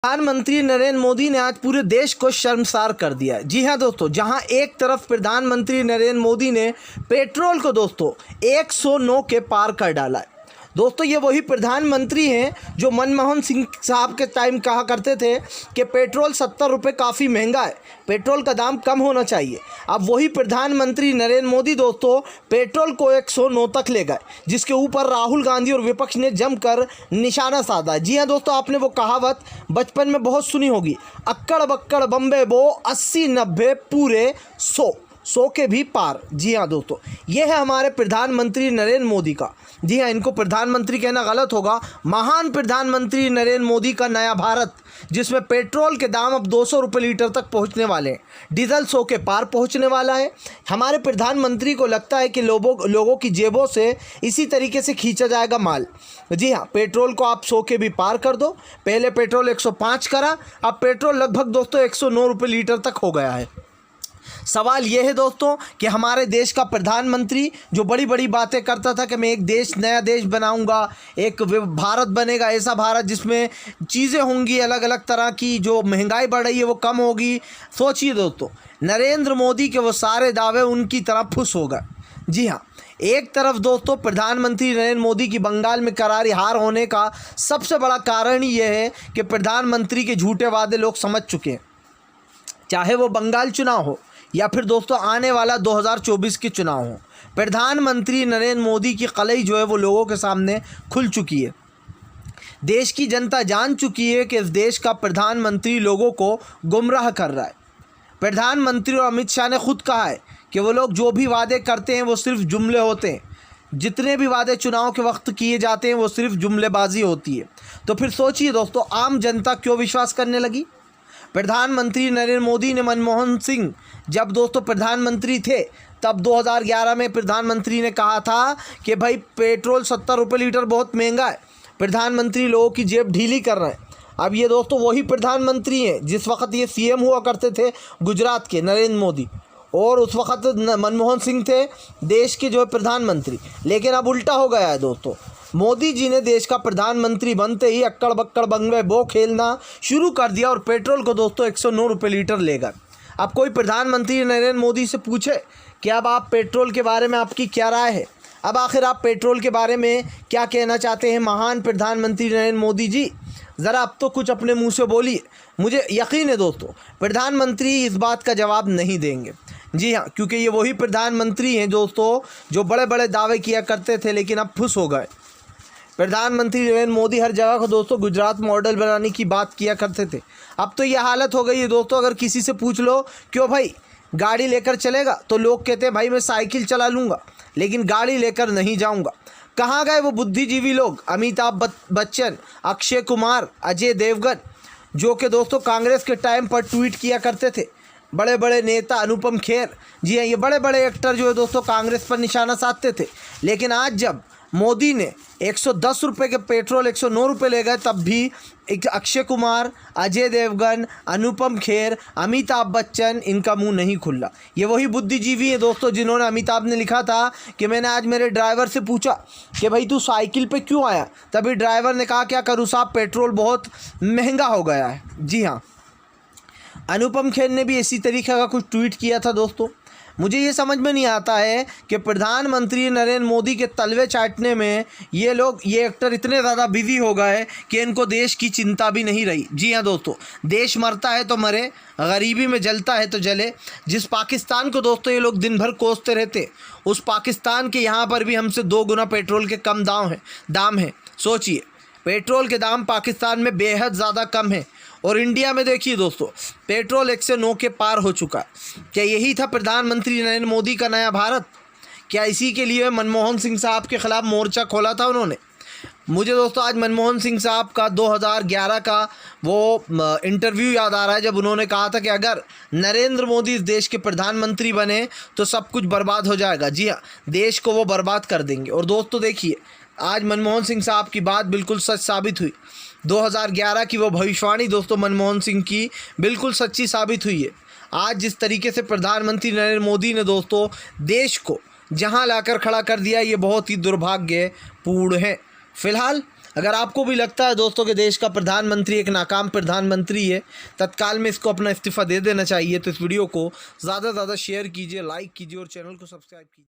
प्रधानमंत्री नरेंद्र मोदी ने आज पूरे देश को शर्मसार कर दिया है। जी हाँ दोस्तों, जहां एक तरफ प्रधानमंत्री नरेंद्र मोदी ने पेट्रोल को दोस्तों 109 के पार कर डाला है। दोस्तों ये वही प्रधानमंत्री हैं जो मनमोहन सिंह साहब के टाइम कहा करते थे कि पेट्रोल 70 रुपये काफ़ी महंगा है, पेट्रोल का दाम कम होना चाहिए। अब वही प्रधानमंत्री नरेंद्र मोदी दोस्तों पेट्रोल को 109 तक ले गए, जिसके ऊपर राहुल गांधी और विपक्ष ने जमकर निशाना साधा। जी हाँ दोस्तों, आपने वो कहावत बचपन में बहुत सुनी होगी, अक्कड़ बक्कड़ बम्बे बो 80-90 पूरे 100 के भी पार। जी हाँ दोस्तों, ये है हमारे प्रधानमंत्री नरेंद्र मोदी का, जी हाँ इनको प्रधानमंत्री कहना गलत होगा, महान प्रधानमंत्री नरेंद्र मोदी का नया भारत, जिसमें पेट्रोल के दाम अब 200 रुपये लीटर तक पहुंचने वाले हैं, डीजल 100 के पार पहुंचने वाला है। हमारे प्रधानमंत्री को लगता है कि लोगों की जेबों से इसी तरीके से खींचा जाएगा माल। जी हाँ, पेट्रोल को आप 100 के भी पार कर दो। पहले पेट्रोल 105 करा, अब पेट्रोल लगभग दोस्तों 109 रुपये लीटर तक हो गया है। सवाल यह है दोस्तों कि हमारे देश का प्रधानमंत्री जो बड़ी बड़ी बातें करता था कि मैं एक देश, नया देश बनाऊंगा, एक भारत बनेगा, ऐसा भारत जिसमें चीज़ें होंगी अलग अलग तरह की, जो महंगाई बढ़ रही है वो कम होगी। सोचिए दोस्तों, नरेंद्र मोदी के वो सारे दावे उनकी तरह फुस हो गए। जी हाँ, एक तरफ दोस्तों प्रधानमंत्री नरेंद्र मोदी की बंगाल में करारी हार होने का सबसे बड़ा कारण ही यह है कि प्रधानमंत्री के झूठे वादे लोग समझ चुके हैं, चाहे वो बंगाल चुनाव हो या फिर दोस्तों आने वाला 2024 के चुनाव हो। प्रधानमंत्री नरेंद्र मोदी की कलई जो है वो लोगों के सामने खुल चुकी है। देश की जनता जान चुकी है कि इस देश का प्रधानमंत्री लोगों को गुमराह कर रहा है। प्रधानमंत्री और अमित शाह ने खुद कहा है कि वो लोग जो भी वादे करते हैं वो सिर्फ जुमले होते हैं, जितने भी वादे चुनाव के वक्त किए जाते हैं वो सिर्फ जुमलेबाजी होती है। तो फिर सोचिए दोस्तों, आम जनता क्यों विश्वास करने लगी। प्रधानमंत्री नरेंद्र मोदी ने मनमोहन सिंह जब दोस्तों प्रधानमंत्री थे तब 2011 में प्रधानमंत्री ने कहा था कि भाई पेट्रोल 70 रुपये लीटर बहुत महंगा है, प्रधानमंत्री लोगों की जेब ढीली कर रहे हैं। अब ये दोस्तों वही प्रधानमंत्री हैं जिस वक्त ये सीएम हुआ करते थे गुजरात के, नरेंद्र मोदी, और उस वक्त मनमोहन सिंह थे देश के जो है प्रधानमंत्री। लेकिन अब उल्टा हो गया है दोस्तों, मोदी जी ने देश का प्रधानमंत्री बनते ही अक्कड़ बक्कड़ बंगवे बो खेलना शुरू कर दिया और पेट्रोल को दोस्तों 109 रुपये लीटर लेगा। अब कोई प्रधानमंत्री नरेंद्र मोदी से पूछे कि अब आप पेट्रोल के बारे में आपकी क्या राय है, अब आखिर आप पेट्रोल के बारे में क्या कहना चाहते हैं महान प्रधानमंत्री नरेंद्र मोदी जी, ज़रा अब तो कुछ अपने मुंह से बोलिए। मुझे यकीन है दोस्तों प्रधानमंत्री इस बात का जवाब नहीं देंगे। जी हाँ, क्योंकि ये वही प्रधानमंत्री हैं दोस्तों जो बड़े बड़े दावे किया करते थे लेकिन अब फुस हो गए। प्रधानमंत्री नरेंद्र मोदी हर जगह को दोस्तों गुजरात मॉडल बनाने की बात किया करते थे, अब तो ये हालत हो गई है दोस्तों, अगर किसी से पूछ लो क्यों भाई गाड़ी लेकर चलेगा, तो लोग कहते हैं भाई मैं साइकिल चला लूँगा लेकिन गाड़ी लेकर नहीं जाऊँगा। कहाँ गए वो बुद्धिजीवी लोग, अमिताभ बच्चन, अक्षय कुमार, अजय देवगन, जो कि दोस्तों कांग्रेस के टाइम पर ट्वीट किया करते थे, बड़े बड़े नेता अनुपम खेर, जी हाँ ये बड़े बड़े एक्टर जो है दोस्तों कांग्रेस पर निशाना साधते थे। लेकिन आज जब मोदी ने 110 रुपये के पेट्रोल 109 रुपये ले गए, तब भी एक अक्षय कुमार, अजय देवगन, अनुपम खेर, अमिताभ बच्चन, इनका मुंह नहीं खुला। ये वही बुद्धिजीवी है दोस्तों जिन्होंने, अमिताभ ने लिखा था कि मैंने आज मेरे ड्राइवर से पूछा कि भाई तू साइकिल पे क्यों आया, तभी ड्राइवर ने कहा क्या करूँ साहब पेट्रोल बहुत महंगा हो गया है। जी हाँ, अनुपम खेर ने भी इसी तरीके का कुछ ट्वीट किया था दोस्तों। मुझे ये समझ में नहीं आता है कि प्रधानमंत्री नरेंद्र मोदी के तलवे चाटने में ये लोग, ये एक्टर इतने ज़्यादा बिजी हो गए कि इनको देश की चिंता भी नहीं रही। जी हाँ दोस्तों, देश मरता है तो मरे, गरीबी में जलता है तो जले। जिस पाकिस्तान को दोस्तों ये लोग दिन भर कोसते रहते, उस पाकिस्तान के यहाँ पर भी हमसे 2 गुना पेट्रोल के कम दाम है। सोचिए, पेट्रोल के दाम पाकिस्तान में बेहद ज़्यादा कम है और इंडिया में देखिए दोस्तों पेट्रोल 109 के पार हो चुका है। क्या यही था प्रधानमंत्री नरेंद्र मोदी का नया भारत? क्या इसी के लिए मनमोहन सिंह साहब के ख़िलाफ़ मोर्चा खोला था उन्होंने? मुझे दोस्तों आज मनमोहन सिंह साहब का 2011 का वो इंटरव्यू याद आ रहा है, जब उन्होंने कहा था कि अगर नरेंद्र मोदी इस देश के प्रधानमंत्री बने तो सब कुछ बर्बाद हो जाएगा। जी हाँ, देश को वो बर्बाद कर देंगे। और दोस्तों देखिए, आज मनमोहन सिंह साहब की बात बिल्कुल सच साबित हुई। 2011 की वो भविष्यवाणी दोस्तों मनमोहन सिंह की बिल्कुल सच्ची साबित हुई है। आज जिस तरीके से प्रधानमंत्री नरेंद्र मोदी ने दोस्तों देश को जहां लाकर खड़ा कर दिया, ये बहुत ही दुर्भाग्यपूर्ण है। फिलहाल अगर आपको भी लगता है दोस्तों कि देश का प्रधानमंत्री एक नाकाम प्रधानमंत्री है, तत्काल में इसको अपना इस्तीफा दे देना चाहिए, तो इस वीडियो को ज़्यादा से ज़्यादा शेयर कीजिए, लाइक कीजिए और चैनल को सब्सक्राइब कीजिए।